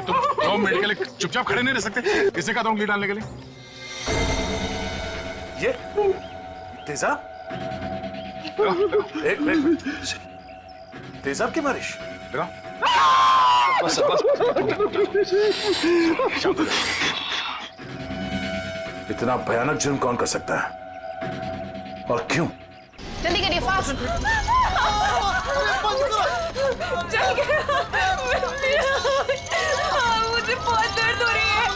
तुम 2 मिनट के लिए चुपचाप खड़े नहीं रह सकते? किसने कहा था उंगली डालने के लिए? ये तेजाब? एक मिनट, तेजाब की बारिश? बस बस इतना भयानक जुर्म कौन कर सकता है और क्यों? जल्दी करिए, फास्ट। चल गया। मुझे बहुत दर्द हो रही है,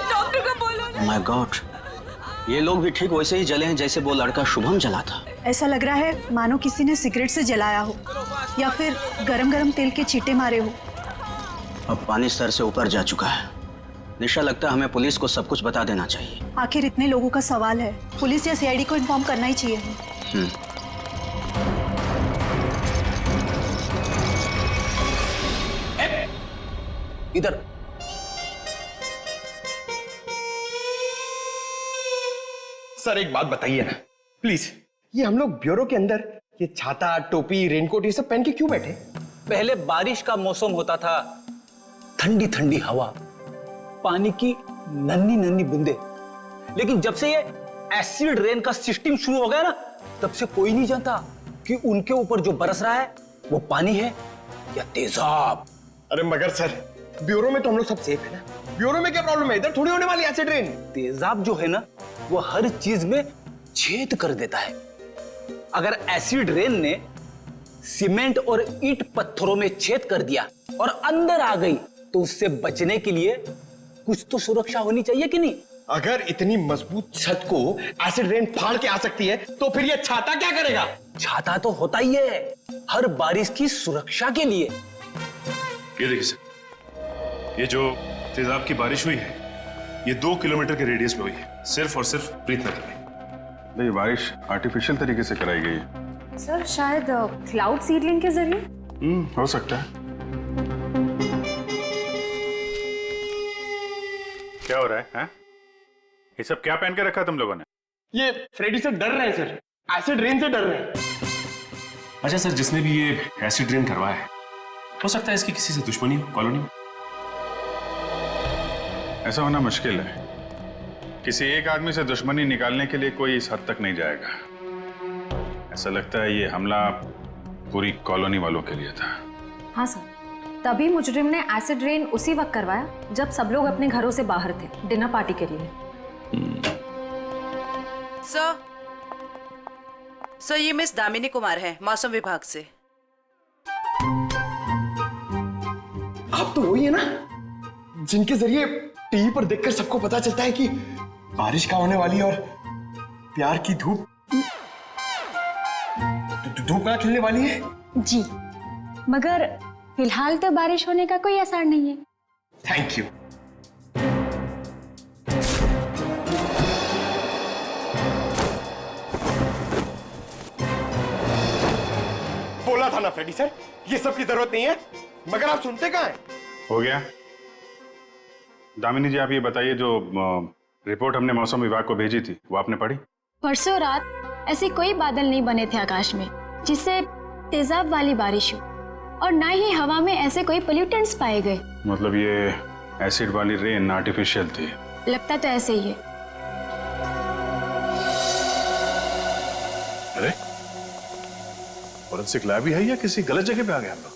डॉक्टर को बोलो ना। माय गॉड, ये लोग भी ठीक वैसे ही जले हैं जैसे वो लड़का शुभम जला था। ऐसा लग रहा है मानो किसी ने सिगरेट से जलाया हो या फिर गरम गरम तेल के छींटे मारे हो। अब पानी सर से ऊपर जा चुका है। निशा, लगता है हमें पुलिस को सब कुछ बता देना चाहिए। आखिर इतने लोगों का सवाल है, पुलिस या सीआईडी को इन्फॉर्म करना ही चाहिए। इधर सर एक बात बताइए ना प्लीज, ये हम लोग ब्यूरो के अंदर ये छाता, टोपी, रेनकोट ये सब पहन के क्यों बैठे? पहले बारिश का मौसम होता था, ठंडी ठंडी हवा, पानी की नन्ही नन्ही बूंदे। लेकिन जब से ये एसिड रेन का सिस्टम शुरू हो गया ना, तब से कोई नहीं जानता कि उनके ऊपर जो बरस रहा है वो पानी है या तेजाब। अरे मगर सर, ब्यूरो में तो हम लोग सब सेफ है ना। ब्यूरो में क्या प्रॉब्लम है? इधर थोड़ी होने वाली एसिड रेन। तेजाब जो है ना, वो हर चीज में छेद कर देता है। अगर एसिड रेन ने सीमेंट और ईंट पत्थरों में छेद कर दिया और अंदर आ गई, तो उससे बचने के लिए कुछ तो सुरक्षा होनी चाहिए कि नहीं? अगर इतनी मजबूत छत को एसिड रेन फाड़ के आ सकती है, तो फिर ये छाता क्या करेगा? छाता तो होता ही है हर बारिश की सुरक्षा के लिए। ये देखिए सर, ये जो तेजाब की बारिश हुई है, ये 2 किलोमीटर के रेडियस में हुई है, सिर्फ और सिर्फ प्रीतनगर में। ये बारिश आर्टिफिशियल तरीके से कराई गई है सर, शायद क्लाउड सीडलिंग के जरिए। हो सकता है। क्या हो रहा है? ये सब क्या पहन के रखा तुम लोगों ने? ये फ्रेडी से डर रहे हैं सर, एसिड रेन से डर रहे हैं। अच्छा सर, जिसने भी ये एसिड रेन करवाया है, हो सकता है इसकी किसी से दुश्मनी हो कॉलोनी में। ऐसा होना मुश्किल है। किसी एक आदमी से दुश्मनी निकालने के लिए कोई इस हद तक नहीं जाएगा। ऐसा लगता है ये हमला पूरी कॉलोनी वालों के लिए था। हाँ सर, तभी मुजरिम ने एसिड रेन उसी वक्त करवाया जब सब लोग अपने घरों से बाहर थे डिनर पार्टी के लिए। सर, ये मिस दामिनी कुमार है, मौसम विभाग से। आप तो वही है ना जिनके जरिए टीवी पर देखकर सबको पता चलता है कि बारिश का होने वाली है और प्यार की धूप ना खिलने वाली है। जी, मगर फिलहाल तो बारिश होने का कोई आसार नहीं है। Thank you. बोला था ना फ्रेडी सर, ये सब की जरूरत नहीं है, मगर आप सुनते कहाँ हैं? हो गया। दामिनी जी, आप ये बताइए, जो रिपोर्ट हमने मौसम विभाग को भेजी थी वो आपने पढ़ी? परसों रात ऐसे कोई बादल नहीं बने थे आकाश में जिससे तेजाब वाली बारिश हो, और ना ही हवा में ऐसे कोई पोल्यूटेंट्स पाए गए। मतलब ये एसिड वाली रेन आर्टिफिशियल थी? लगता तो ऐसे ही है। अरे, फॉरेंसिक लैब ही है या किसी गलत जगह पे आ गए हम लोग?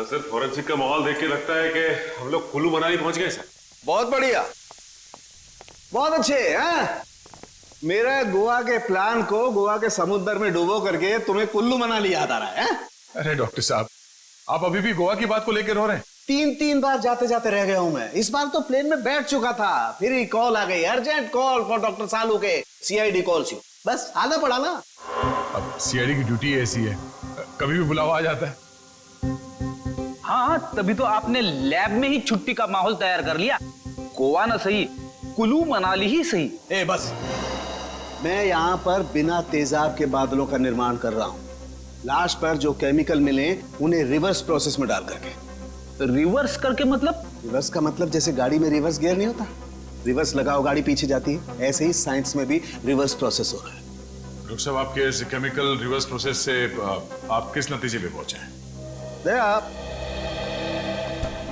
सर, फॉरेंसिक का माहौल देख के लगता है कि हम लोग कुल्लू मनाली पहुंच गए सर। बहुत बढ़िया, बहुत अच्छे हैं। मेरा गोवा के प्लान को गोवा के समुद्र में डुबो करके तुम्हें कुल्लू मनाली याद आ रहा है? अरे डॉक्टर साहब, आप अभी भी गोवा की बात को लेकर रो रहे हैं? 3 बार जाते जाते रह गया हूं मैं। इस बार तो प्लेन में बैठ चुका था, फिर ही कॉल आ गई, अर्जेंट कॉल फॉर डॉक्टर सालू के सीआईडी कॉल्स यू। बस आना पड़ा ना। अब सीआईडी की ड्यूटी ऐसी है, कभी भी बुलावा आ जाता है। हाँ, तभी तो आपने लैब में ही छुट्टी का माहौल तैयार कर लिया। गोवा ना सही, कुल्लू मनाली ही सही। ए बस, मैं यहाँ पर बिना तेजाब के बादलों का निर्माण कर रहा हूँ। लाश पर जो केमिकल मिले उन्हें रिवर्स प्रोसेस में डाल करके। रिवर्स करके मतलब? रिवर्स का मतलब जैसे गाड़ी में रिवर्स गियर नहीं होता, रिवर्स लगाओ गाड़ी पीछे जाती है, ऐसे ही साइंस में भी रिवर्स प्रोसेस हो रहा है। डॉक्टर साहब, आपके इस केमिकल रिवर्स प्रोसेस से आप किस नतीजे पे पहुंचे हैं? देखा,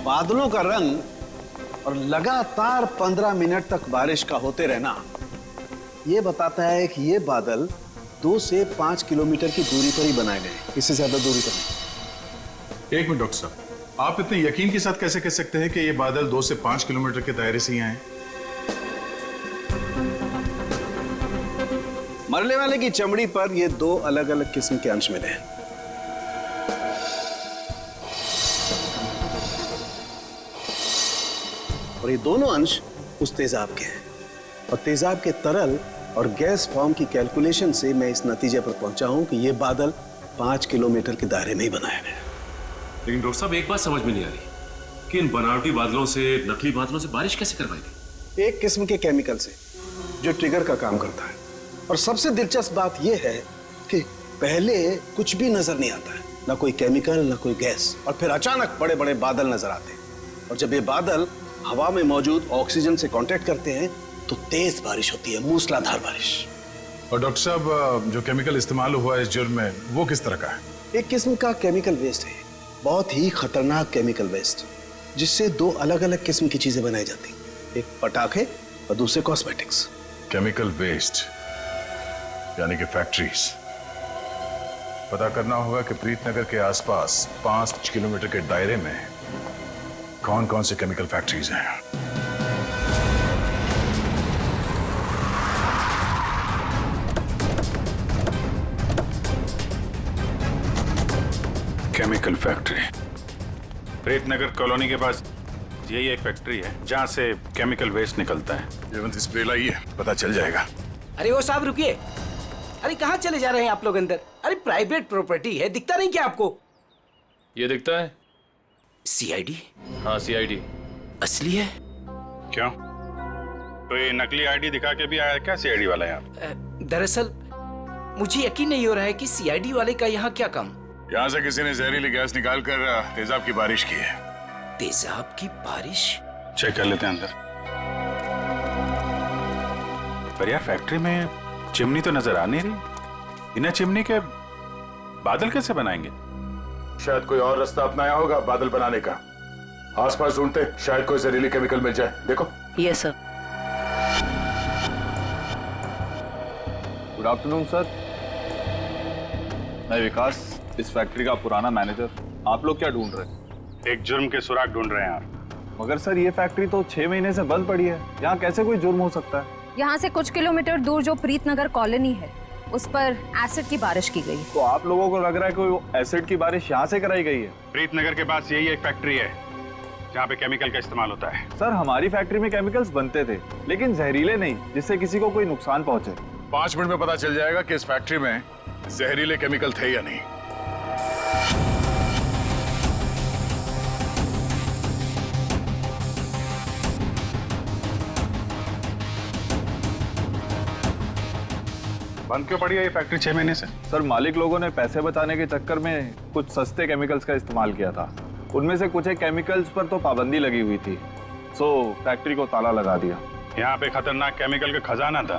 बादलों का रंग और लगातार 15 मिनट तक बारिश का होते रहना ये बताता है कि ये बादल 2 से 5 किलोमीटर की दूरी पर ही बनाए गए, इससे ज्यादा दूरी पर नहीं। एक मिनट डॉक्टर साहब, आप इतने यकीन के साथ कैसे कह सकते हैं कि ये बादल 2 से 5 किलोमीटर के दायरे से ही आए? मरने वाले की चमड़ी पर ये 2 अलग अलग किस्म के अंश मिले हैं। और ये दोनों अंश उस तेजाब के हैं, और तेजाब के तरल और गैस फॉर्म की कैलकुलेशन से मैं इस नतीजे पर पहुंचा हूं कि ये बादल 5 किलोमीटर के दायरे में ही बनाए गए। लेकिन डॉक्टर साहब एक बात समझ में नहीं आ रही कि इन बनावटी बादलों से, नकली बादलों से बारिश कैसे करवाई गई? एक किस्म के केमिकल से जो ट्रिगर का काम करता है। और सबसे दिलचस्प बात यह है कि पहले कुछ भी नजर नहीं आता है, ना कोई केमिकल ना कोई गैस, और फिर अचानक बड़े बड़े बादल नजर आते हैं। और जब ये बादल हवा में मौजूद ऑक्सीजन से कांटेक्ट करते हैं तो तेज बारिश होती है, मूसलाधार बारिश। और डॉक्टर साहब, जो केमिकल इस्तेमाल हुआ है इस जुर्म में, वो किस तरह का है? एक किस्म का केमिकल वेस्ट है, बहुत ही खतरनाक केमिकल वेस्ट, जिससे 2 अलग अलग किस्म की चीजें बनाई जाती, एक पटाखे और दूसरे कॉस्मेटिक्स। केमिकल वेस्ट यानी कि फैक्ट्रीज। पता करना होगा कि प्रीतनगर के आसपास 5 किलोमीटर के दायरे में कौन कौन से केमिकल फैक्ट्रीज हैं। केमिकल फैक्ट्री प्रीतनगर कॉलोनी के पास यही एक फैक्ट्री है जहां से केमिकल वेस्ट निकलता है। जयवंत स्प्रे लाइए, पता चल जाएगा। अरे वो साहब रुकिए, अरे कहाँ चले जा रहे हैं आप लोग अंदर? अरे प्राइवेट प्रॉपर्टी है, दिखता नहीं क्या आपको? ये दिखता है सीआईडी। हाँ सीआईडी असली है। क्यों, कोई नकली आईडी दिखा के भी आया क्या सीआईडी वाला यहाँ? दरअसल मुझे यकीन नहीं हो रहा है कि सीआईडी वाले का यहाँ क्या काम। यहाँ से किसी ने जहरीली गैस निकाल कर तेजाब की बारिश की है। तेजाब की बारिश? चेक कर लेते हैं अंदर। पर यार फैक्ट्री में चिमनी तो नजर आ नहीं रही, बिना चिमनी के बादल कैसे बनाएंगे? शायद कोई और रास्ता अपनाया होगा बादल बनाने का। आसपास ढूंढते, शायद कोई जहरीली केमिकल मिल जाए। देखो। Yes sir. Good afternoon sir, मैं विकास, इस फैक्ट्री का पुराना मैनेजर। आप लोग क्या ढूंढ रहे हैं? एक जुर्म के सुराग ढूंढ रहे हैं आप। मगर सर ये फैक्ट्री तो 6 महीने से बंद पड़ी है, यहाँ कैसे कोई जुर्म हो सकता है? यहाँ से कुछ किलोमीटर दूर जो प्रीतनगर कॉलोनी है उस पर एसिड की बारिश की गई। तो आप लोगों को लग रहा है कोई एसिड की बारिश यहाँ से कराई गई है? प्रीतनगर के पास यही एक फैक्ट्री है जहाँ पे केमिकल का इस्तेमाल होता है। सर हमारी फैक्ट्री में केमिकल्स बनते थे, लेकिन जहरीले नहीं, जिससे किसी को कोई नुकसान पहुंचे। 5 मिनट में पता चल जाएगा कि इस फैक्ट्री में जहरीले केमिकल थे या नहीं। बंद क्यों पड़ी है ये फैक्ट्री 6 महीने से? सर मालिक लोगों ने पैसे बचाने के चक्कर में कुछ सस्ते केमिकल्स का इस्तेमाल किया था। उनमें से कुछ एक केमिकल्स पर तो पाबंदी लगी हुई थी, सो फैक्ट्री को ताला लगा दिया। यहाँ पे खतरनाक केमिकल का खजाना था,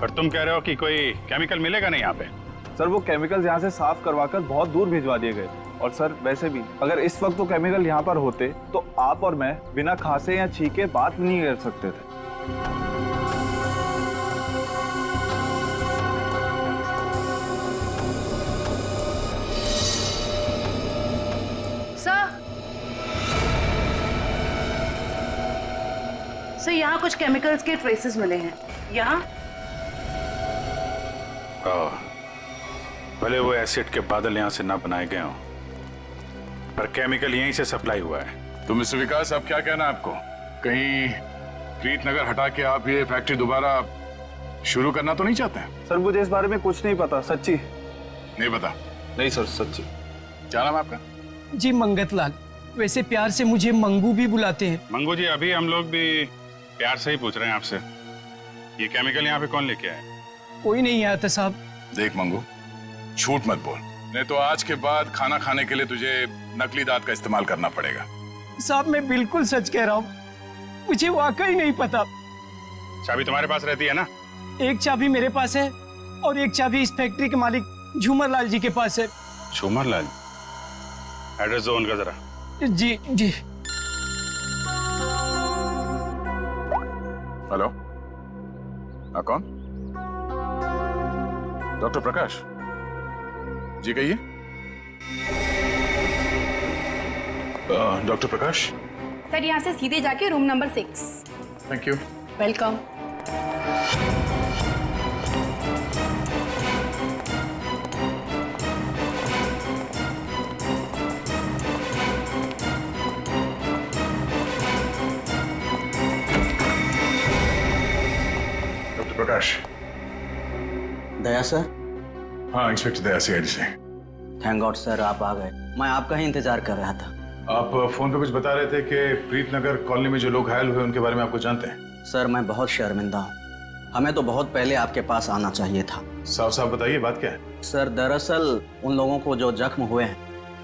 पर तुम कह रहे हो कि कोई केमिकल मिलेगा नहीं यहाँ पे? सर वो केमिकल्स यहाँ से साफ करवाकर बहुत दूर भिजवा दिए गए थे। और सर वैसे भी अगर इस वक्त वो केमिकल यहाँ पर होते तो आप और मैं बिना खांसे या छींके बात नहीं कर सकते थे। सर यहाँ कुछ केमिकल्स के ट्रेसेस मिले हैं। यहाँ भले वो एसिड के बादल यहाँ से ना बनाए गए हों, पर केमिकल यहीं से सप्लाई हुआ है। तो मिस्टर विकास, अब क्या कहना है आपको? कहीं प्रीतनगर हटा के आप ये फैक्ट्री दोबारा शुरू करना तो नहीं चाहते हैं? सर मुझे इस बारे में कुछ नहीं पता, सच्ची नहीं पता। नहीं सर, सच्ची। क्या नाम है आपका? जी मंगत लाल, वैसे प्यार से मुझे मंगू भी बुलाते हैं। मंगू जी, अभी हम लोग भी प्यार से ही पूछ रहे हैं आपसे, ये केमिकल यहाँ पे कौन लेके आया? कोई नहीं आया था साहब। देख मंगू, झूठ मत बोल, नहीं तो आज के बाद खाना खाने के लिए तुझे नकली दांत का इस्तेमाल करना पड़ेगा। साहब मैं बिल्कुल सच कह रहा हूँ, मुझे वाकई नहीं पता। चाबी तुम्हारे पास रहती है ना? एक चाबी मेरे पास है और एक चाबी इस फैक्ट्री के मालिक झूमर लाल जी के पास है। झूमर लाल? एड्रेस दो उनका जरा। जी जी। हेलो, हाँ कौन? डॉक्टर प्रकाश जी, कहिए। डॉक्टर प्रकाश। सर यहाँ से सीधे जाके room number 6। Thank you. Welcome. Doctor Prakash. Daya sir. हाँ, इंस्पेक्टर दया सीआईडी से। थैंक गॉड सर, आप आ गए। मैं आपका ही इंतजार कर रहा था। आप फोन पे कुछ बता रहे थे कि प्रीतनगर कॉलोनी में जो लोग घायल हुए उनके बारे में आपको जानते हैं? सर मैं बहुत शर्मिंदा हूँ। हमें तो बहुत पहले आपके पास आना चाहिए था। साफ साफ बताइए, बात क्या है? सर दरअसल उन लोगों को जो जख्म हुए हैं,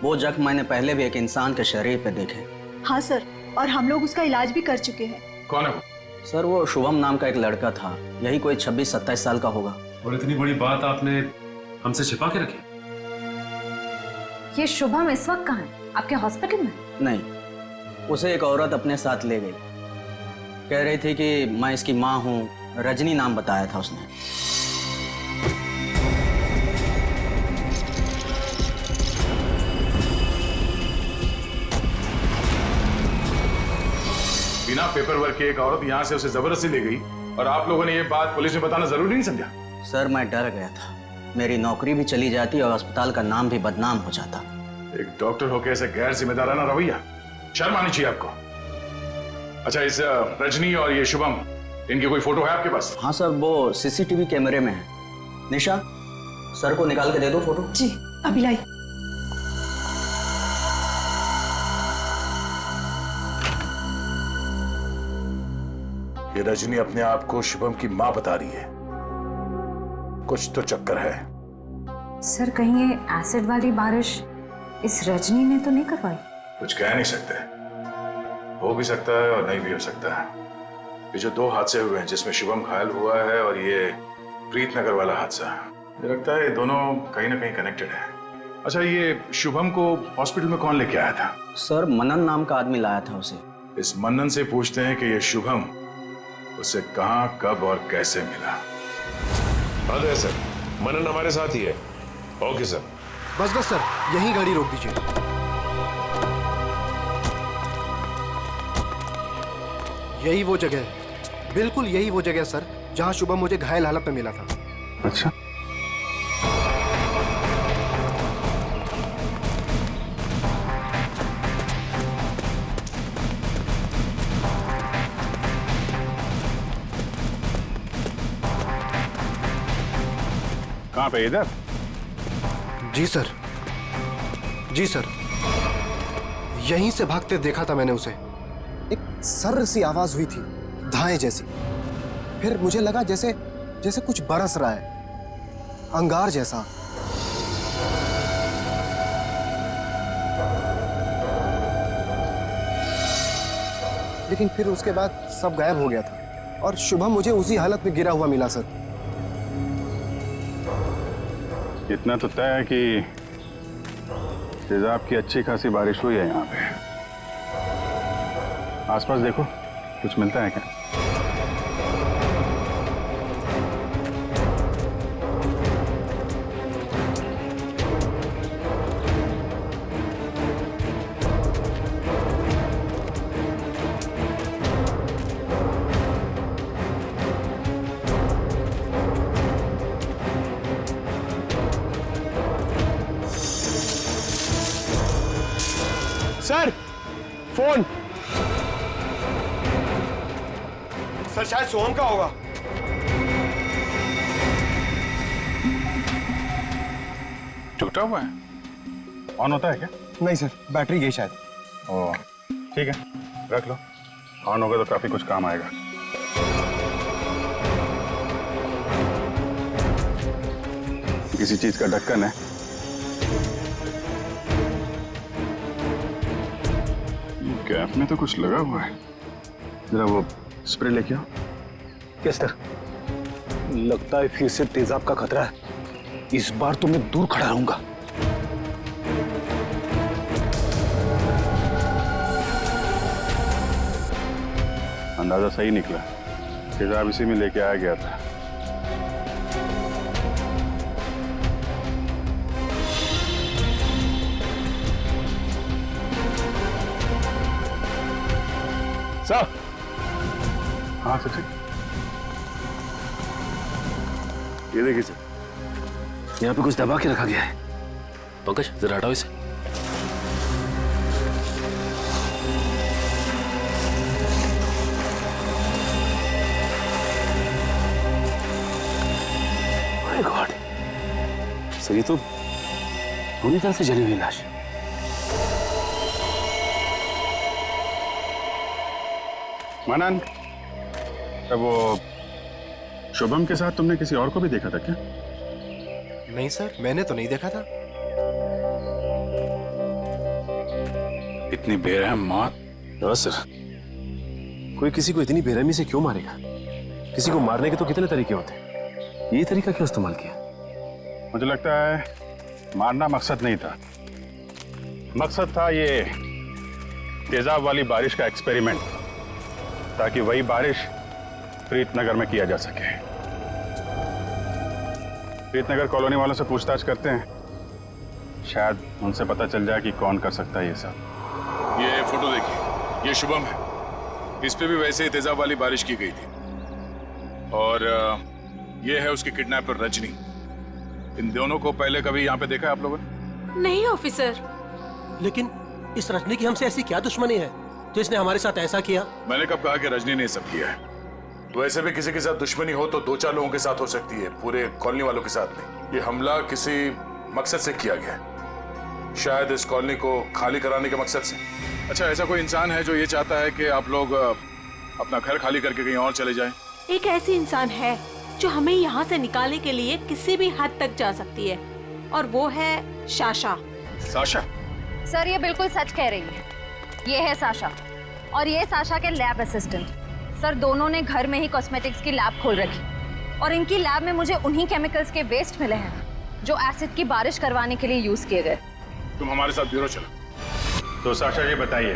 वो जख्म मैंने पहले भी एक इंसान के शरीर पे देखे। हाँ सर, और हम लोग उसका इलाज भी कर चुके हैं। कौन है वो? सर वो शुभम नाम का एक लड़का था, यही कोई 26-27 साल का होगा। और इतनी बड़ी बात आपने हमसे छिपा के रखी? ये शुभम इस वक्त कहाँ है? आपके हॉस्पिटल में? नहीं, उसे एक औरत अपने साथ ले गई। कह रही थी कि मैं इसकी माँ हूँ, रजनी नाम बताया था उसने। बिना पेपर वर्क के एक औरत यहाँ से उसे जबरदस्ती ले गई और आप लोगों ने ये बात पुलिस में बताना जरूरी नहीं समझा? सर मैं डर गया था, मेरी नौकरी भी चली जाती और अस्पताल का नाम भी बदनाम हो जाता। एक डॉक्टर होकर ऐसे गैर जिम्मेदाराना रवैया, शर्म आनी चाहिए आपको। अच्छा, इस रजनी और ये शुभम, इनकी कोई फोटो है आपके पास? हाँ सर, वो सीसीटीवी कैमरे में है। निशा, सर को निकाल के दे दो फोटो। जी, अभी लाई। ये रजनी अपने आप को शुभम की माँ बता रही है। कुछ तो चक्कर है। सर कहीं ये एसिड वाली बारिश इस रजनी ने तो नहीं करवाई? कुछ कह नहीं सकते, हो भी सकता है और नहीं भी हो सकता है। ये जो दो हादसे हुए हैं, जिसमें शुभम घायल हुआ है और ये प्रीतनगर वाला हादसा, मुझे लगता है ये दोनों कहीं ना कहीं कनेक्टेड है। अच्छा, ये शुभम को हॉस्पिटल में कौन लेके आया था? सर मनन नाम का आदमी लाया था उसे। इस मनन से पूछते हैं कि ये शुभम उसे कहां, कब और कैसे मिला। हाँ सर, मनन हमारे साथ ही है। Okay sir. बस सर, यहीं गाड़ी रोक दीजिए। यही वो जगह है, बिल्कुल यही वो जगह सर, जहां शुभम मुझे घायल हालत में मिला था। अच्छा, कहाँ पे? इधर? जी सर, जी सर, यहीं से भागते देखा था मैंने उसे। एक सर्र सी आवाज हुई थी, धाए जैसी। फिर मुझे लगा जैसे जैसे कुछ बरस रहा है, अंगार जैसा। लेकिन फिर उसके बाद सब गायब हो गया था और शुभम मुझे उसी हालत में गिरा हुआ मिला सर। इतना तो तय है कि तेजाब की अच्छी खासी बारिश हुई है यहाँ पे। आसपास देखो, कुछ मिलता है क्या? Sir, phone. सर शायद सोहम का होगा। टूटा हुआ है? ऑन होता है क्या? नहीं सर, बैटरी गई शायद। ओह, ठीक है, रख लो। ऑन होगा तो काफी कुछ काम आएगा। किसी चीज का ढक्कन है। कैप में तो कुछ लगा हुआ है। जरा वो स्प्रे लेके आओ। Yes sir. लगता है फिर से तेजाब का खतरा है। इस बार तो मैं दूर खड़ा रहूंगा। अंदाजा सही निकला। तेजाब इसी में लेके आया गया था। सर। हाँ सचिन, ये देखिए सर, यहाँ पे कुछ दबा के रखा गया है। पंकज जरा हटाओ इसे। माय गॉड सर, ये तो पूरी तरह से जली हुई लाश है। मनन, वो शुभम के साथ तुमने किसी और को भी देखा था क्या? नहीं सर, मैंने तो नहीं देखा था। इतनी बेरहम मौत? हाँ सर, कोई किसी को इतनी बेरहमी से क्यों मारेगा? किसी को मारने के तो कितने तरीके होते हैं, ये तरीका क्यों इस्तेमाल किया? मुझे लगता है मारना मकसद नहीं था। मकसद था ये तेजाब वाली बारिश का एक्सपेरिमेंट, ताकि वही बारिश प्रीतनगर में किया जा सके। प्रीतनगर कॉलोनी वालों से पूछताछ करते हैं, शायद उनसे पता चल जाए कि कौन कर सकता है ये सब। ये फोटो देखिए, ये शुभम है। इस पे भी वैसे ही तेजाब वाली बारिश की गई थी। और ये है उसकी किडनैपर रजनी। इन दोनों को पहले कभी यहाँ पे देखा है आप लोगों ने? नहीं ऑफिसर। लेकिन इस रजनी की हमसे ऐसी क्या दुश्मनी है जिसने हमारे साथ ऐसा किया? मैंने कब कहा कि रजनी ने सब किया है? वैसे भी किसी के साथ दुश्मनी हो तो 2-4 लोगों के साथ हो सकती है, पूरे कॉलोनी वालों के साथ नहीं। ये हमला किसी मकसद से किया गया है, शायद इस कॉलोनी को खाली कराने के मकसद से। अच्छा, ऐसा कोई इंसान है जो ये चाहता है कि आप लोग अपना घर खाली करके कहीं और चले जाएं? एक ऐसी इंसान है जो हमें यहाँ से निकालने के लिए किसी भी हद तक जा सकती है, और वो है साशा। साशा? सर ये बिल्कुल सच कह रही है। ये है साशा, और ये साशा के लैब असिस्टेंट। सर दोनों ने घर में ही कॉस्मेटिक्स की लैब खोल रखी, और इनकी लैब में मुझे उन्हीं केमिकल्स के वेस्ट मिले हैं जो एसिड की बारिश करवाने के लिए यूज किए गए। तुम हमारे साथ ब्यूरो चलो। तो साशा जी बताइए,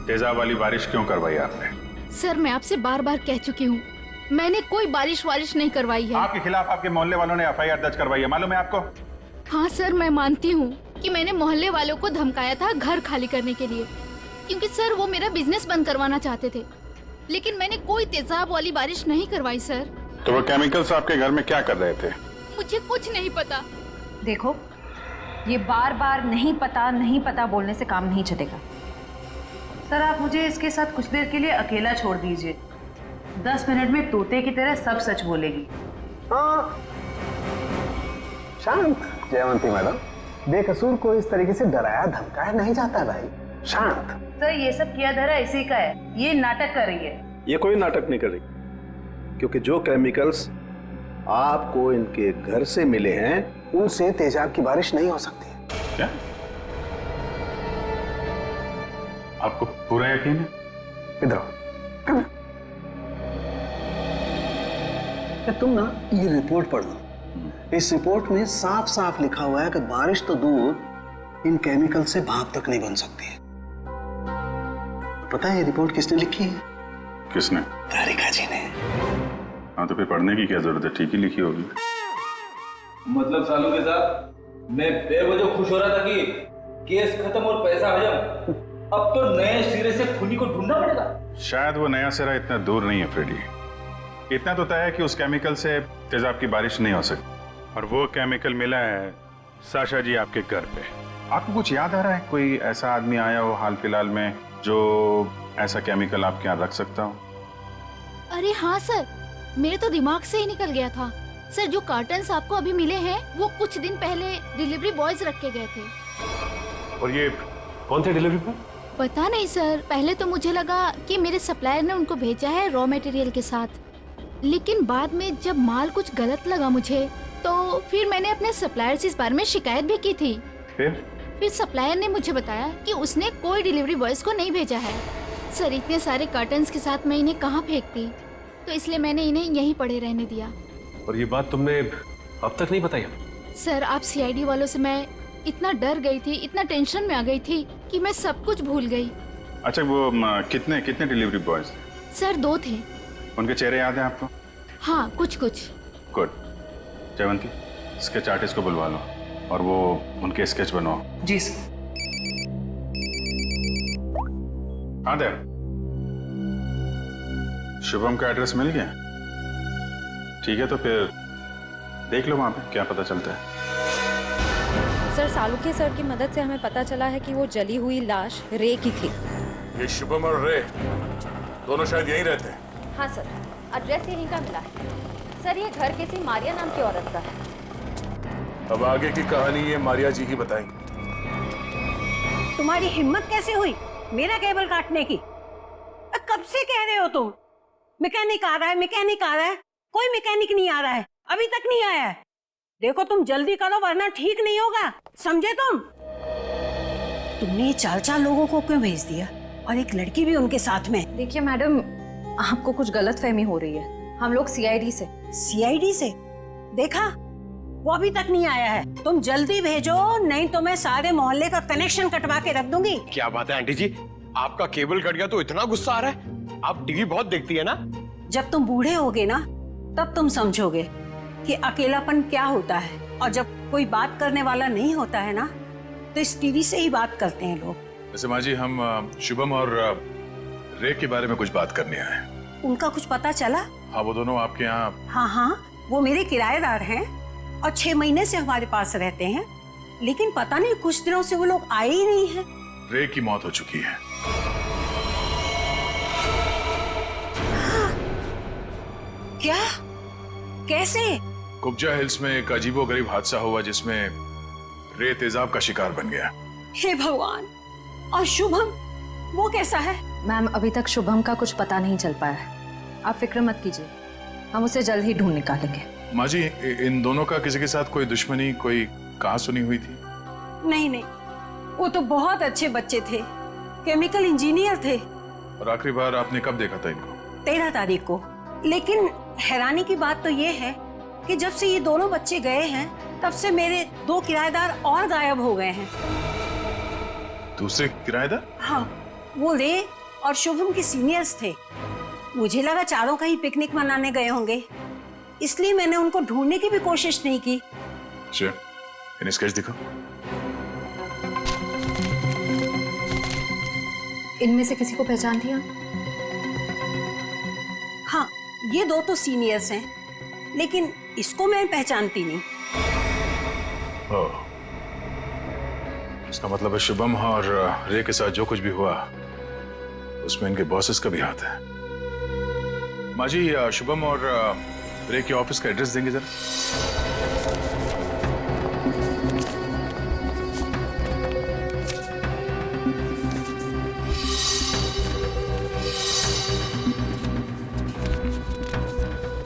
तेजाब वाली बारिश क्यों करवाई आपने? सर मैं आपसे बार बार कह चुकी हूँ, मैंने कोई बारिश वारिश नहीं करवाई है। आपके खिलाफ आपके मोहल्ले वालों ने एफआईआर दर्ज करवाई है, मालूम है आपको? हाँ सर, मैं मानती हूँ कि मैंने मोहल्ले वालों को धमकाया था घर खाली करने के लिए, क्योंकि सर वो मेरा बिजनेस बंद करवाना चाहते थे। लेकिन मैंने कोई तेजाब वाली बारिश नहीं करवाई सर। तो वो केमिकल्स आपके घर में क्या कर रहे थे? मुझे कुछ नहीं पता। देखो, ये बार बार नहीं पता बोलने से काम नहीं चलेगा। सर आप मुझे इसके साथ कुछ देर के लिए अकेला छोड़ दीजिए। 10 मिनट में तोते की तरह सब सच बोलेगी। हाँ शांत जयवंती मैडम, बेकसूर को इस तरीके से डराया धमकाया नहीं जाता भाई। शांत। सर ये सब किया धरा इसी का है, ये नाटक कर रही है। ये कोई नाटक नहीं कर रही, क्योंकि जो केमिकल्स आपको इनके घर से मिले हैं उनसे तेजाब की बारिश नहीं हो सकती। क्या आपको पूरा यकीन है? इधर तुम ना ये रिपोर्ट पढ़ लो। इस रिपोर्ट में साफ साफ लिखा हुआ है कि बारिश तो दूर, इन केमिकल से भाप तक नहीं बन सकती है। पता है ये रिपोर्ट किसने लिखी है? किसने? तारिका जी ने। हाँ तो फिर पढ़ने की क्या जरूरत है, ठीक ही लिखी होगी। मतलब सालू के साथ मैं बेवजह खुश हो रहा था कि केस खत्म और पैसा हजम, अब तो नए सिरे से खूनी को ढूंढना पड़ेगा। शायद वो नया सिरा इतना दूर नहीं है फ्रेडी। इतना तो तय है कि उस केमिकल से तेजाब की बारिश नहीं हो सकती, और वो केमिकल मिला है साशा जी आपके घर पे। आपको कुछ याद आ रहा है, कोई ऐसा आदमी आया हो हाल फिलहाल में जो ऐसा केमिकल आपके यहाँ रख सकता हो? अरे हाँ सर, मेरे तो दिमाग से ही निकल गया था। सर जो कार्टन्स आपको अभी मिले हैं वो कुछ दिन पहले डिलीवरी बॉयज रख के गए थे। और ये कौन थे डिलीवरी बॉय? पता नहीं सर, पहले तो मुझे लगा कि मेरे सप्लायर ने उनको भेजा है रॉ मटेरियल के साथ, लेकिन बाद में जब माल कुछ गलत लगा मुझे, तो फिर मैंने अपने सप्लायर से इस बारे में शिकायत भी की थी। फिर सप्लायर ने मुझे बताया कि उसने कोई डिलीवरी बॉयज को नहीं भेजा है। सर इतने सारे कार्टन्स के साथ मैं इन्हें कहाँ फेंकती, तो इसलिए मैंने इन्हें यहीं पड़े रहने दिया। और ये बात तुमने अब तक नहीं बताई? सर आप सीआईडी वालों से मैं इतना डर गई थी, इतना टेंशन में आ गई थी कि मैं सब कुछ भूल गई। अच्छा वो कितने डिलीवरी बॉयज? सर 2 थे, उनके चेहरे याद हैं आपको? हाँ, कुछ कुछ। गुड। जयवंती, स्केच आर्टिस्ट को बुलवा लो और वो उनके स्केच बनवाओ। जी सर। हाँ देव, शुभम का एड्रेस मिल गया? ठीक है, तो फिर देख लो वहां पे क्या पता चलता है। सर, सालुके सर की मदद से हमें पता चला है कि वो जली हुई लाश रे की थी। ये शुभम और रे दोनों शायद यहीं रहते हैं। हाँ सर, एड्रेस यहीं का मिला है। सर, ये घर किसी मारिया नाम की औरत का है। अब आगे की कहानी ये मारिया जी ही बताएंगी। तुम्हारी हिम्मत कैसे हुई मेरा केबल काटने की? कब से कह रहे हो तुम? मैकेनिक आ रहा है, मैकेनिक आ रहा है। कोई मैकेनिक नहीं आ रहा है, अभी तक नहीं आया है। देखो तुम जल्दी करो वरना ठीक नहीं होगा, समझे तुम? तुमने 4 लोगों को क्यों भेज दिया और एक लड़की भी उनके साथ में? देखिए मैडम, आपको कुछ गलतफहमी हो रही है। हम लोग सीआईडी से। सीआईडी से? देखा, वो अभी तक नहीं आया है। तुम जल्दी भेजो, नहीं तो मैं सारे मोहल्ले का कनेक्शन कटवा के रख दूंगी। क्या बात है आंटी जी, आपका केबल कट गया तो इतना गुस्सा आ रहा है? आप टीवी बहुत देखती है ना? जब तुम बूढ़े होगे ना तब तुम समझोगे कि अकेलापन क्या होता है। और जब कोई बात करने वाला नहीं होता है ना तो इस टीवी से ही बात करते हैं लोग। वैसे माँ जी, हम शुभम और रे के बारे में कुछ बात करने आए हैं। उनका कुछ पता चला? हाँ, वो दोनों आपके यहाँ। हाँ, वो मेरे किराएदार हैं और 6 महीने से हमारे पास रहते हैं, लेकिन पता नहीं कुछ दिनों से वो लोग आए ही नहीं हैं। रे की मौत हो चुकी है। क्या? कैसे? कुब्जा हिल्स में एक अजीबोगरीब हादसा हुआ जिसमें रे तेजाब का शिकार बन गया। हे भगवान! और शुभम, वो कैसा है? मैम, अभी तक शुभम का कुछ पता नहीं चल पाया है। आप फिक्र मत कीजिए, हम उसे जल्द ही ढूंढ निकालेंगे। माँ जी, इन दोनों का किसी के साथ कोई दुश्मनी, कोई कहा सुनी हुई थी? नहीं, वो तो बहुत अच्छे बच्चे थे, केमिकल इंजीनियर थे। और आखिरी बार आपने कब देखा था इनको? 13 तारीख को। लेकिन हैरानी की बात तो ये है कि जब से ये दोनों बच्चे गए हैं तब से मेरे 2 किराएदार और गायब हो गए हैं। दूसरे किराएदार? हाँ, वो रे और शुभम के सीनियर्स थे। मुझे लगा चारों कहीं पिकनिक मनाने गए होंगे, इसलिए मैंने उनको ढूंढने की भी कोशिश नहीं की। अच्छा, इन्हें स्केच दिखाओ। इनमें से किसी को पहचान दिया? हाँ, ये 2 तो सीनियर्स हैं, लेकिन इसको मैं पहचानती नहीं। ओह, इसका मतलब है शुभम और रे के साथ जो कुछ भी हुआ उसमें इनके बॉसेस का भी हाथ है। माँ जी, शुभम और रे के ऑफिस का एड्रेस देंगे जरा?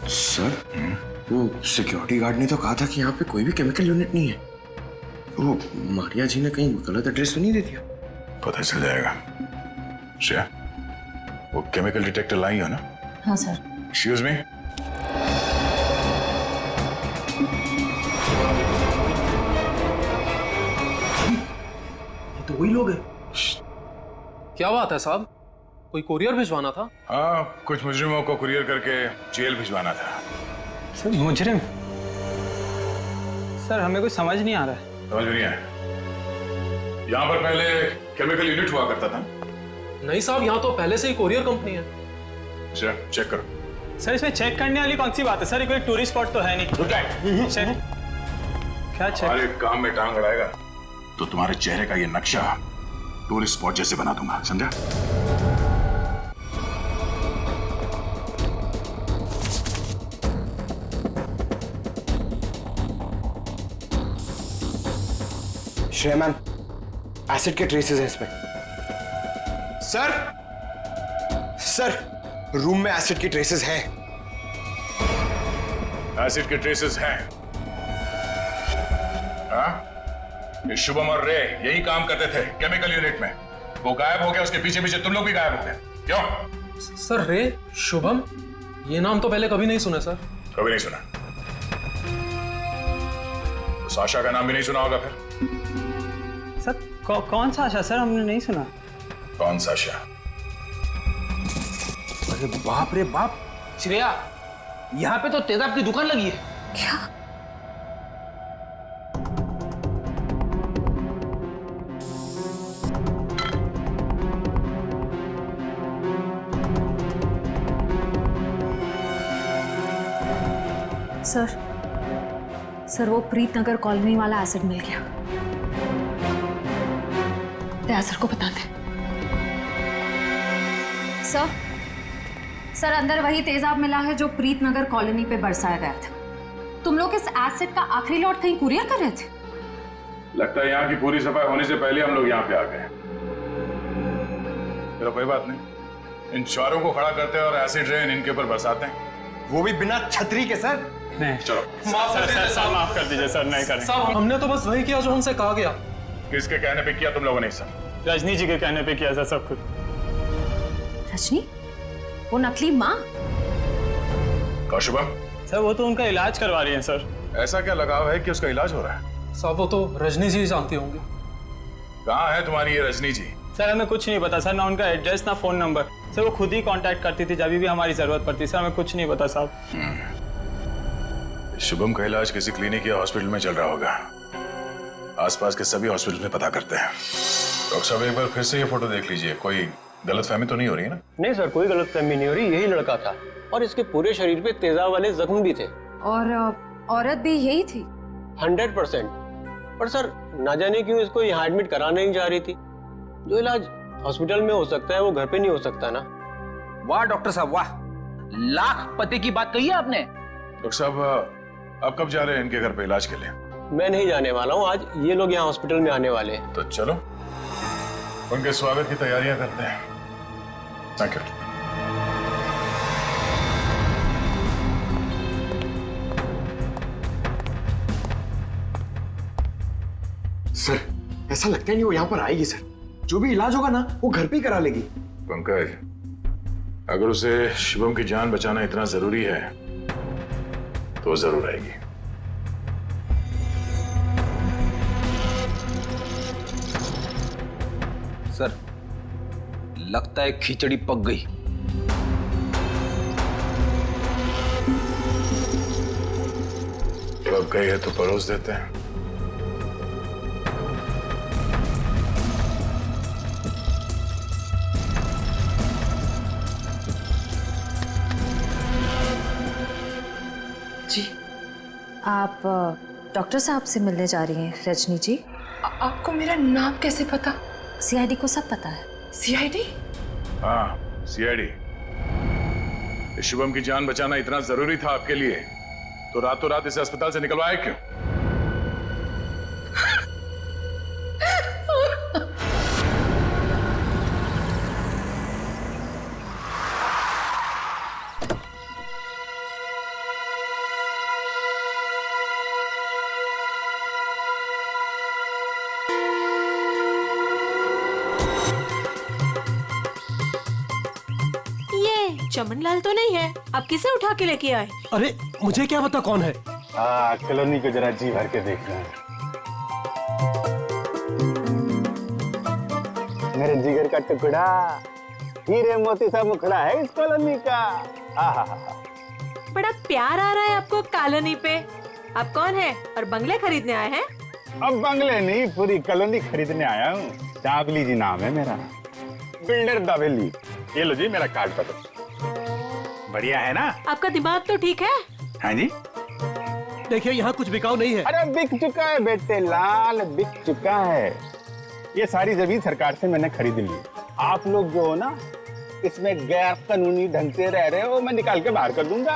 सर, वो सिक्योरिटी गार्ड ने तो कहा था कि यहाँ पे कोई भी केमिकल यूनिट नहीं है। वो मारिया जी ने कहीं गलत एड्रेस तो नहीं दे दिया? पता चल जाएगा। श्रेया, वो केमिकल डिटेक्टर लाई हो ना? हाँ सर। Excuse me. तो वही लोग हैं। क्या बात है साहब, कोई कुरियर भिजवाना था? हाँ, कुछ मुजरिमों को कुरियर करके जेल भिजवाना था। सर, मुजरिम? सर, हमें कुछ समझ नहीं आ रहा है। समझ में नहीं आया? यहाँ पर पहले केमिकल यूनिट हुआ करता था? नहीं साहब, यहाँ तो पहले से ही कुरियर कंपनी है। अच्छा, चेक करो। सर, इसमें चेक करने वाली कौन सी बात है? सर, ये कोई टूरिस्ट स्पॉट तो है नहीं। चेक? क्या चेक? हमारे काम में टांग अड़ाएगा तो तुम्हारे चेहरे का ये नक्शा टूरिस्ट स्पॉट जैसे बना दूंगा, समझा? श्रेयमान, एसिड के ट्रेसेस हैं इसमें। सर, रूम में एसिड के ट्रेसेस हैं। एसिड के ट्रेसेस हैं? हाँ? ये शुभम और रे यही काम करते थे केमिकल यूनिट में। वो गायब हो गया, उसके पीछे पीछे तुम लोग भी गायब हो गए। क्यों? सर, रे, शुभम, ये नाम तो पहले कभी नहीं सुने सर। कभी नहीं सुना? तो साशा का नाम भी नहीं सुना होगा फिर? सर, कौन सा आशा? सर, हमने नहीं सुना। कौन साशा? अरे बाप रे बाप, श्रेया, यहाँ पे तो तेजाब की दुकान लगी है। क्या? सर वो प्रीत नगर कॉलोनी वाला एसिड मिल गया। दयासर को बता दे। सर अंदर वही तेजाब मिला है जो प्रीत नगर कॉलोनी पे बरसाया गया था। तुम लोग इस एसिड का आखिरी लॉट कहीं कुरियर कर रहे थे? लगता है यहाँ की पूरी सफाई होने से पहले हम लोग यहाँ पे आ गए। चलो कोई बात नहीं, इन चारों को खड़ा करते हैं और एसिड रेन इनके ऊपर बरसाते हैं, वो भी बिना छतरी के। सर नहीं, चलो माफ कर दीजिए सर, नहीं करेंगे। साहब हमने तो बस वही किया जो हमसे कहा गया। किसके कहने पे किया तुम लोगों ने? सर रजनी जी के कहने पे किया सर सब कुछ। रजनी? वो नकली माँ? कौशुभम? सर वो तो उनका इलाज करवा रही है सर। ऐसा क्या लगाव है कि उसका इलाज हो रहा है? साहब वो तो रजनी जी जानती होंगी। कहाँ है तुम्हारी ये रजनी जी? सर हमें कुछ नहीं पता सर, ना उनका एड्रेस ना फोन नंबर। सर वो खुद ही कांटेक्ट करती थी जब भी हमारी जरूरत पड़ती। सर हमें कुछ नहीं पता साहब। शुभम का इलाज किसी क्लिनिक या हॉस्पिटल में चल रहा होगा। आसपास के सभी हॉस्पिटल में पता करते हैं। डॉक्टर साहब एक बार फिर से ये फोटो देख लीजिए, कोई गलतफहमी तो नहीं हो रही है ना? नहीं सर, कोई गलतफहमी नहीं हो रही, यही लड़का था और इसके पूरे शरीर पे तेजाब वाले जख्म भी थे। और औरत भी यही थी? 100%। पर सर ना जाने क्यों इसको यहाँ एडमिट कराने नहीं जा रही थी। जो इलाज हॉस्पिटल में हो सकता है वो घर पे नहीं हो सकता ना। वाह डॉक्टर साहब वाह, लाख पते की बात कही है आपने। डॉक्टर साहब अब कब जा रहे हैं इनके घर पे इलाज के लिए? मैं नहीं जाने वाला हूँ, आज ये लोग यहाँ हॉस्पिटल में आने वाले हैं। तो चलो उनके स्वागत की तैयारियां करते हैं। Thank you. सर ऐसा लगता है नहीं वो यहाँ पर आएगी सर। जो भी इलाज होगा ना वो घर पे ही करा लेगी। पंकज, अगर उसे शुभम की जान बचाना इतना जरूरी है तो जरूर आएगी। सर लगता है खिचड़ी पक गई। पक गई है तो परोस देते हैं। जी आप डॉक्टर साहब से मिलने जा रही हैं रजनी जी? आपको मेरा नाम कैसे पता? सीआईडी को सब पता है। सीआईडी? हाँ सीआईडी। शुभम की जान बचाना इतना जरूरी था आपके लिए तो रातों रात इसे अस्पताल से निकलवाया क्यों? चमनलाल तो नहीं है, आप किसे उठा के लेके आए? अरे मुझे क्या पता कौन है। कॉलोनी को जरा जी भर के देखना है। मेरे जिगर का टुकड़ा, हीरे मोती सा मुखड़ा है इस कॉलोनी का। बड़ा प्यार आ रहा है आपको कॉलोनी पे। आप कौन है और बंगले खरीदने आए हैं? अब बंगले नहीं, पूरी कॉलोनी खरीदने आया हूँ। दाबली जी नाम है मेरा, बिल्डर दाबेली। ये लो जी मेरा कार्ड पकड़ो। बढ़िया है ना? आपका दिमाग तो ठीक है? हाँ जी। देखिए यहाँ कुछ बिकाऊ नहीं है। अरे बिक चुका है बेटे लाल, बिक चुका है। ये सारी जमीन सरकार से मैंने खरीद ली। आप लोग जो हो ना इसमें गैर कानूनी ढंग से रह रहे हो, मैं निकाल के बाहर कर दूंगा।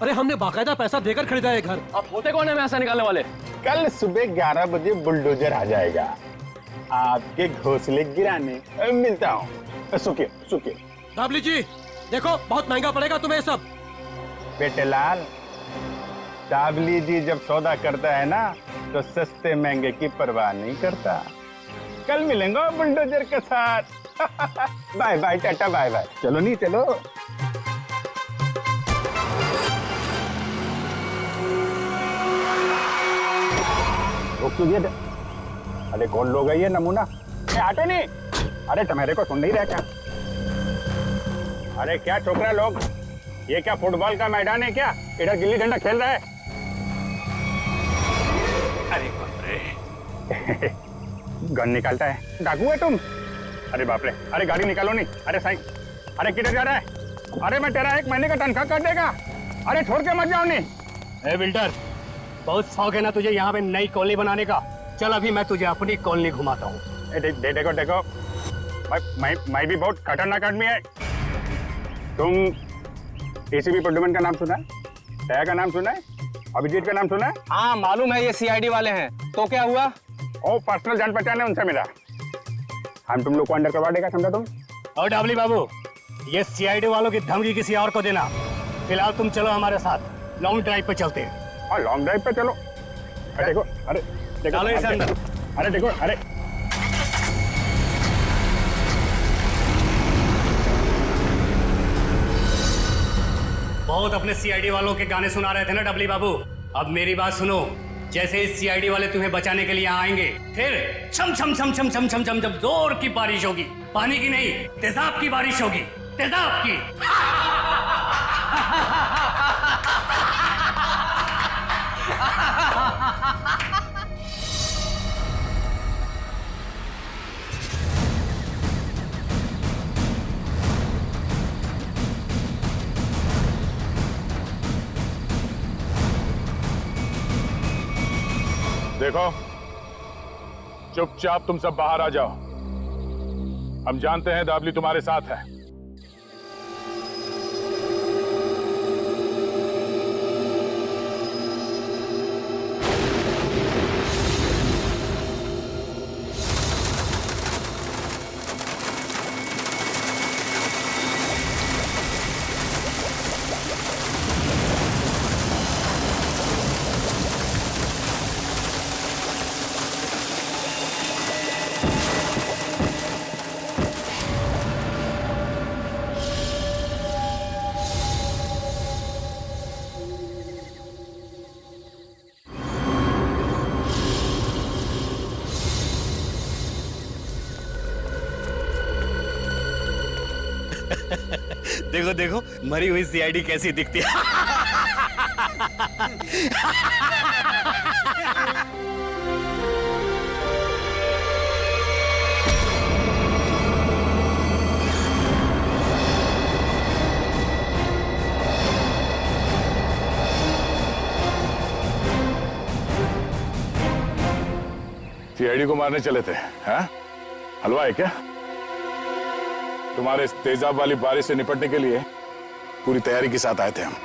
अरे हमने बाकायदा पैसा देकर खरीदा है घर। आप होते कौन है पैसा निकालने वाले? कल सुबह 11 बजे बुलडोजर आ जाएगा आपके घोंसले गिराने। मिलता हूँ। सुखिए सुखिए। दाबली जी देखो बहुत महंगा पड़ेगा तुम्हें सब। बेटे लाल, दाबली जी जब सौदा करता है ना तो सस्ते महंगे की परवाह नहीं करता। कल मिलेंगे बुलडोजर के साथ। Bye bye tata bye bye. चलो नहीं चलो। अरे कौन लोग है ये नमूना? आटे नहीं। अरे तुम्हारे को सुन नहीं रहा क्या? अरे क्या छोकरा लोग, ये क्या फुटबॉल का मैदान है क्या? इधर गिल्ली डंडा खेल रहा है। अरे बाप रे गन निकालता है। डाकू है तुम? अरे बाप रे, अरे गाड़ी निकालो नहीं। अरे साईं, अरे किधर जा रहा है? अरे मैं तेरा 1 महीने का तनख्वाह कर देगा। अरे छोड़ के मत जाओ नहीं। ए बिल्डर, बहुत शौक है ना तुझे यहाँ पे नई कॉलोनी बनाने का? चल अभी मैं तुझे अपनी कॉलोनी घुमाता हूँ। देखो देखो, मैं भी बहुत खतरनाक आदमी है। तुम एसीपी प्रद्युमन का नाम सुना है? दया का नाम सुना है? अभिजीत का नाम सुना है? हाँ मालूम है, ये सीआईडी वाले हैं। तो क्या हुआ? ओ पर्सनल जान पहचान है, उनसे मिला। हम तुम लोग को अंडर करवा देगा, समझा तुम? और डाबली बाबू, ये सीआईडी वालों की धमकी किसी और को देना। फिलहाल तुम चलो हमारे साथ, लॉन्ग ड्राइव पे चलते हैं। हाँ लॉन्ग ड्राइव पे चलो। अरे देखो, अरे देखो, डालो इसे अंदर। अरे देखो, अरे बहुत अपने सीआईडी वालों के गाने सुना रहे थे ना डबली बाबू। अब मेरी बात सुनो, जैसे ही सीआईडी वाले तुम्हें बचाने के लिए यहाँ आएंगे, फिर छम छम छम छम छम छम छम जब जोर की बारिश होगी, पानी की नहीं तेजाब की बारिश होगी, तेजाब की। देखो, चुपचाप तुम सब बाहर आ जाओ। हम जानते हैं दाबली तुम्हारे साथ है। देखो देखो, मरी हुई सीआईडी कैसी दिखती है। सीआईडी को मारने चले थे, हैं? हलवा है क्या? तुम्हारे इस तेजाब वाली बारिश से निपटने के लिए पूरी तैयारी के साथ आए थे हम।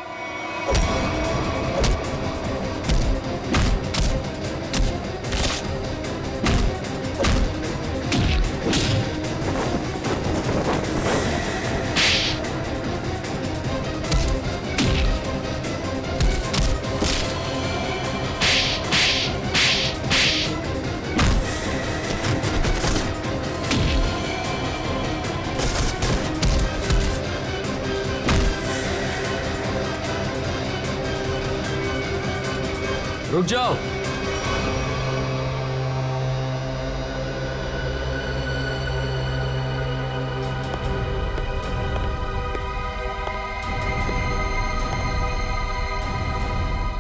रुक जाओ।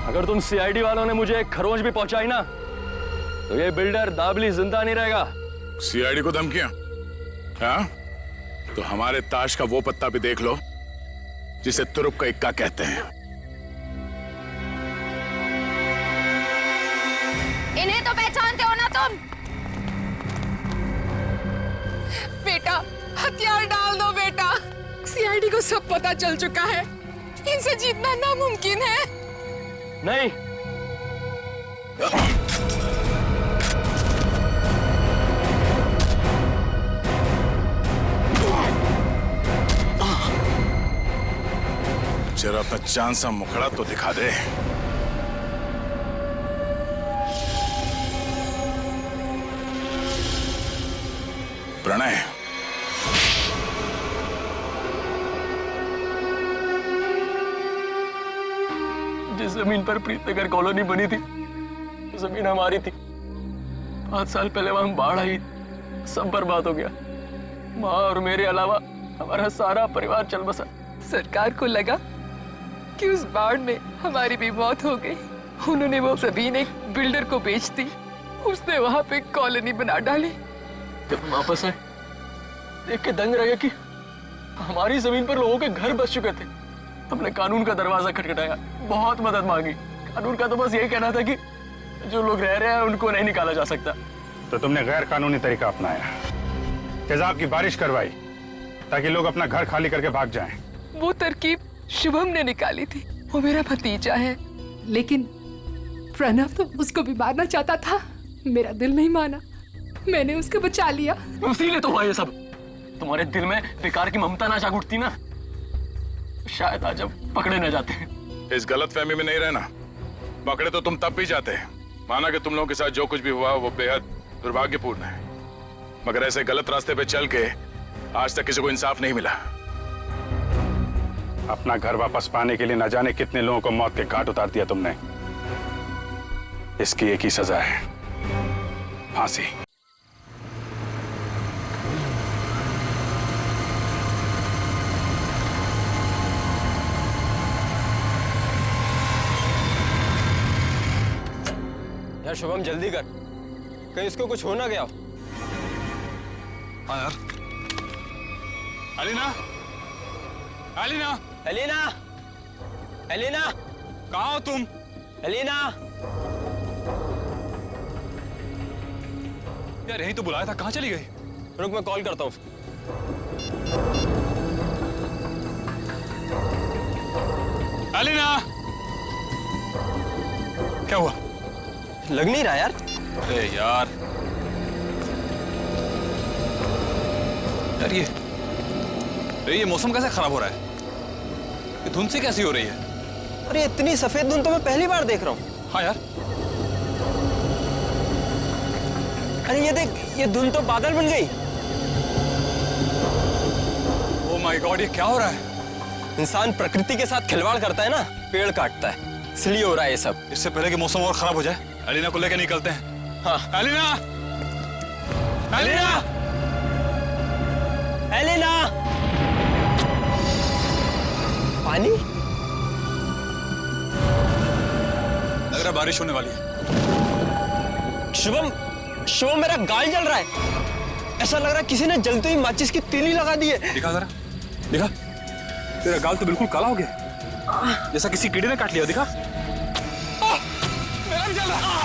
अगर तुम सीआईडी वालों ने मुझे एक खरोंच भी पहुंचाई ना, तो ये बिल्डर दाबली जिंदा नहीं रहेगा। सीआईडी को धमकियां? हाँ? तो हमारे ताश का वो पत्ता भी देख लो जिसे तुरुप का इक्का कहते हैं। इन्हें तो पहचानते हो ना तुम? बेटा, हथियार डाल दो बेटा। सीआईडी को सब पता चल चुका है। इनसे जीतना नामुमकिन है। नहीं। जरा अपना चांद सा मुखड़ा तो दिखा दे। प्रणय, जिस जमीन पर प्रीतनगर कॉलोनी बनी थी, वो जमीन हमारी थी। 5 साल पहले वहां बाढ़ आई, सब बर्बाद हो गया। माँ और मेरे अलावा हमारा सारा परिवार चल बसा। सरकार को लगा कि उस बाढ़ में हमारी भी मौत हो गई। उन्होंने वो जमीन एक बिल्डर को बेच दी, उसने वहां पे कॉलोनी बना डाली। जब वापस आए देख के दंग रह गया कि हमारी जमीन पर लोगों के घर बस चुके थे। हमने कानून का दरवाजा खटखटाया, बहुत मदद मांगी। कानून का तो बस यही कहना था कि जो लोग रह रहे हैं उनको नहीं निकाला जा सकता। तो तुमने गैर कानूनी तरीका अपनाया, तेजाब की बारिश करवाई ताकि लोग अपना घर खाली करके भाग जाएं। वो तरकीब शुभम ने निकाली थी, वो मेरा भतीजा है, लेकिन प्रणव तो उसको भी मारना चाहता था। मेरा दिल नहीं माना, मैंने उसको बचा लिया। इसीलिए तो हुआ ये सब। तुम्हारे दिल में बेकार की ममता ना जाग उठती ना, शायद आज हम पकड़े न जाते हैं। इस गलतफहमी में नहीं रहना, पकड़े तो तुम तब भी जाते हैं। माना कि तुम लोगों के साथ जो कुछ भी हुआ वो बेहद दुर्भाग्यपूर्ण है, मगर ऐसे गलत रास्ते पे चल के आज तक किसी को इंसाफ नहीं मिला। अपना घर वापस पाने के लिए न जाने कितने लोगों को मौत के घाट उतार दिया तुमने। इसकी एक ही सजा है, फांसी। यार शुभम जल्दी कर, कहीं इसको कुछ हो ना गया। हाँ यार। अलीना, अलीना, एलिना, एलिना, कहाँ हो तुम? एलिना, यार यही तो बुलाया था, कहाँ चली गई? रुक मैं कॉल करता हूँ। अलीना, क्या हुआ? लग नहीं रहा यार। अरे यार, यार ये मौसम कैसे खराब हो रहा है? ये धुंध से कैसी हो रही है? अरे इतनी सफेद धुंध तो मैं पहली बार देख रहा हूँ। हाँ यार। अरे ये देख, ये धुंध तो बादल बन गई। ओह माय गॉड, ये क्या हो रहा है? इंसान प्रकृति के साथ खिलवाड़ करता है ना, पेड़ काटता है, इसलिए हो रहा है ये सब। इससे पहले कि मौसम और खराब हो जाए, अलीना को लेकर निकलते हैं। हाँ। अलीना, अलीना, एलिना, पानी? लग रहा है बारिश होने वाली है। शुभम, शुभम मेरा गाल जल रहा है। ऐसा लग रहा है किसी ने जलते ही माचिस की तीली लगा दी है। दिखा जरा, दिखा। तेरा गाल तो बिल्कुल काला हो गया, जैसा किसी कीड़े ने काट लिया। दिखा। मेरा भी जल रहा है।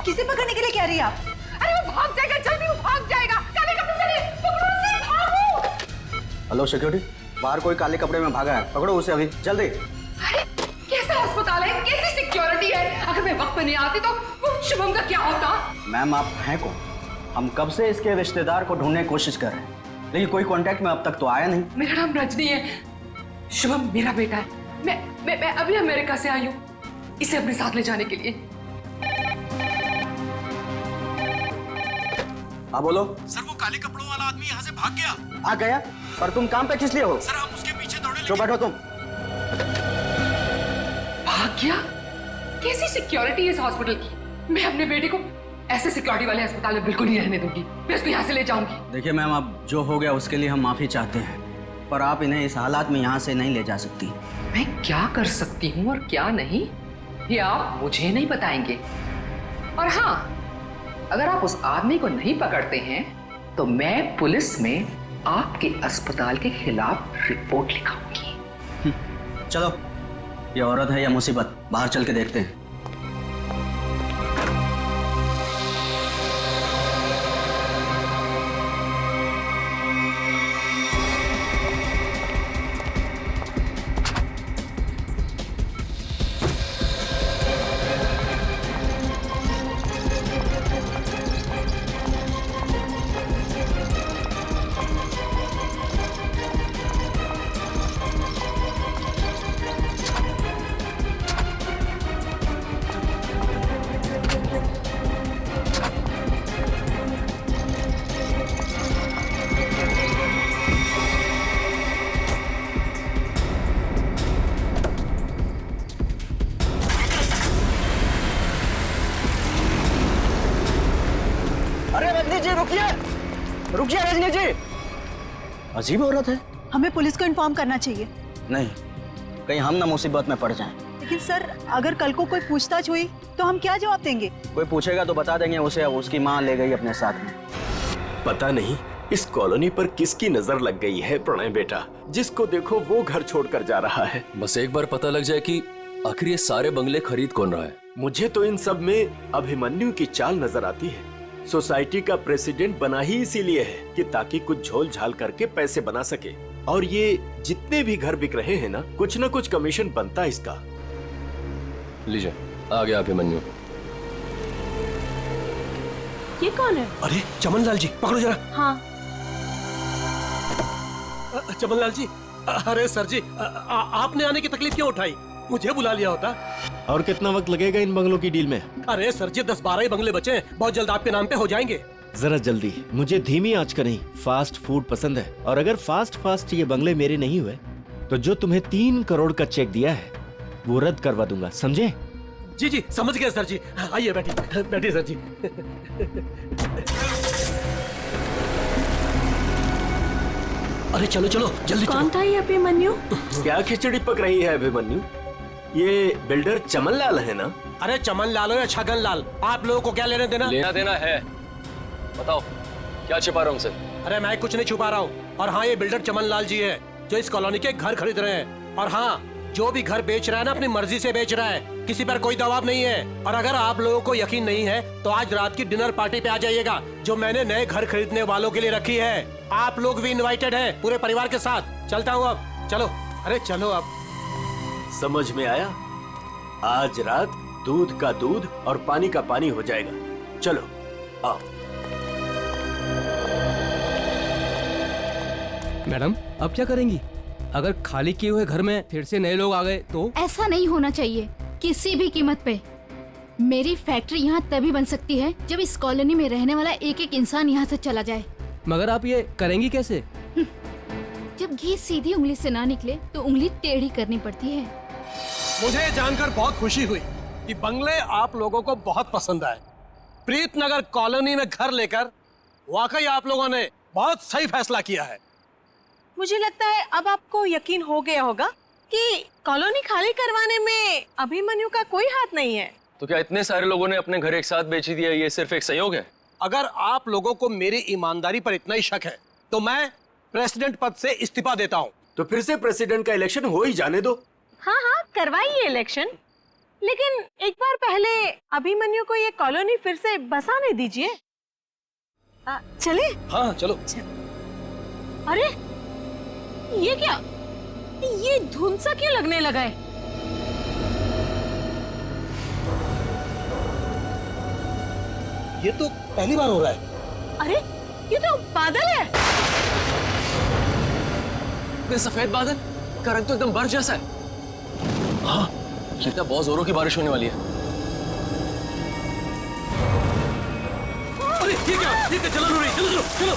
किसे पकड़ने के लिए कह रही है आप? अरे वो भाग जाएगा, जल्दी वो भाग जाएगा। काले कपड़े पहने, पकड़ो उसे, भागो। हेलो सिक्योरिटी, बाहर कोई काले कपड़े में भागा है, पकड़ो उसे अभी, जल्दी। अरे कैसा अस्पताल है, कैसी सिक्योरिटी है? अगर मैं वक्त पे नहीं आती तो वो शुभम का क्या होता? मैम आप हैं कौन? हम कब से इसके रिश्तेदार को ढूंढने की कोशिश कर रहे हैं, लेकिन कोई कांटेक्ट में अब तक तो आया नहीं। मेरा नाम रजनी है, शुभम मेरा बेटा है। मैं अभी अमेरिका से आई हूँ इसे अपने साथ ले जाने के लिए। हाँ बोलो। सर वो काले कपड़ों वाला आदमी यहाँ से भाग गया। आ गया? पर तुम काम पे किस लिए हो? सर हम उसके पीछे दौड़े। तो बैठो तुम। भाग गया? कैसी सिक्योरिटी है इस हॉस्पिटल की? मैं अपने बेटे को ऐसे सिक्योरिटी वाले अस्पताल में बिल्कुल नहीं रहने दूंगी। मैं उसको यहाँ से ले जाऊंगी। देखिए मैम, अब जो हो गया उसके लिए हम माफी चाहते हैं, पर आप इन्हें इस हालात में यहाँ से नहीं ले जा सकती। मैं क्या कर सकती हूँ और क्या नहीं, ये आप मुझे नहीं बताएंगे। और हाँ, अगर आप उस आदमी को नहीं पकड़ते हैं तो मैं पुलिस में आपके अस्पताल के खिलाफ रिपोर्ट लिखाऊंगी। चलो, ये औरत है या मुसीबत, बाहर चल के देखते हैं। रजनी जी रुकिए, रुकिए रजनी जी। अजीब औरत है। हमें पुलिस को इन्फॉर्म करना चाहिए। नहीं, कहीं हम ना मुसीबत में पड़ जाएं। लेकिन सर, अगर कल को कोई पूछताछ हुई तो हम क्या जवाब देंगे? कोई पूछेगा तो बता देंगे उसे उसकी माँ ले गई अपने साथ में। पता नहीं इस कॉलोनी पर किसकी नजर लग गई है प्रणय बेटा, जिसको देखो वो घर छोड़कर जा रहा है। बस एक बार पता लग जाए कि आखिर ये सारे बंगले खरीद कौन रहा है। मुझे तो इन सब में अभिमन्यु की चाल नजर आती है। सोसाइटी का प्रेसिडेंट बना ही इसीलिए है कि ताकि कुछ झोल झाल करके पैसे बना सके, और ये जितने भी घर बिक रहे हैं ना कुछ कमीशन बनता है इसका। लीजिए, आ गया अभिमन्यु। ये कौन है? अरे चमन लाल जी, पकड़ो जरा। हाँ। चमन लाल जी, अरे सर जी, आपने आने की तकलीफ क्यों उठाई? मुझे बुला लिया होता। और कितना वक्त लगेगा इन बंगलों की डील में? अरे सर जी, 10-12 ही बंगले बचे हैं, बहुत जल्द आपके नाम पे हो जाएंगे। जरा जल्दी, मुझे धीमी आंच का नहीं फास्ट फूड पसंद है, और अगर फास्ट ये बंगले मेरे नहीं हुए तो जो तुम्हें 3 करोड़ का चेक दिया है वो रद्द करवा दूंगा, समझे? जी जी, समझ गया सर जी। आइए बैठिए सर जी। अरे चलो जल्दी। कौन था ये अभिमन्यु? क्या खिचड़ी पक रही है अभिमन्यु? ये बिल्डर चमन लाल है ना? अरे चमन लाल हो या छगन लाल, आप लोगों को क्या लेना देना है? बताओ, क्या छिपा रहा हूँ उनसे? अरे मैं कुछ नहीं छुपा रहा हूँ। और हाँ, ये बिल्डर चमन लाल जी है जो इस कॉलोनी के घर खरीद रहे हैं। और हाँ, जो भी घर बेच रहा है ना अपनी मर्जी से बेच रहा है, किसी पर कोई दबाव नहीं है। और अगर आप लोगों को यकीन नहीं है तो आज रात की डिनर पार्टी पे आ जाइएगा जो मैंने नए घर खरीदने वालों के लिए रखी है। आप लोग भी इनवाइटेड हैं पूरे परिवार के साथ। चलता हूँ अब, चलो। अरे चलो अब। समझ में आया? आज रात दूध का दूध और पानी का पानी हो जाएगा। चलो आओ। मैडम, अब क्या करेंगी? अगर खाली किए हुए घर में फिर से नए लोग आ गए तो? ऐसा नहीं होना चाहिए किसी भी कीमत पे। मेरी फैक्ट्री यहाँ तभी बन सकती है जब इस कॉलोनी में रहने वाला एक इंसान यहाँ से चला जाए। मगर आप ये करेंगी कैसे? जब घी सीधी उंगली से ना निकले तो उंगली टेढ़ी करनी पड़ती है। मुझे जानकर बहुत खुशी हुई कि बंगले आप लोगों को बहुत पसंद आए। प्रीतनगर कॉलोनी में घर लेकर वाकई आप लोगों ने बहुत सही फैसला किया है। मुझे लगता है अब आपको यकीन हो गया होगा कि कॉलोनी खाली करवाने में अभिमन्यु का कोई हाथ नहीं है। तो क्या इतने सारे लोगों ने अपने घर एक साथ बेच ही दिया, ये सिर्फ एक संयोग है? अगर आप लोगों को मेरी ईमानदारी पर इतना ही शक है तो मैं प्रेसिडेंट पद से इस्तीफा देता हूँ। तो फिर से प्रेसिडेंट का इलेक्शन हो ही जाने दो। हाँ, करवाइए इलेक्शन, लेकिन एक बार पहले अभिमन्यु को ये कॉलोनी फिर से बसाने दीजिए। चले? हाँ चलो। अरे ये क्या, ये धुंध सा क्यों लगने लगा है? ये तो पहली बार हो रहा है। अरे ये तो बादल है। ये सफेद बादल का रंग तो एकदम बर्फ जैसा है। हाँ, लगता है बहुत जोरों की बारिश होने वाली है। अरे ये क्या, जलन हो रही, चलो। चलो।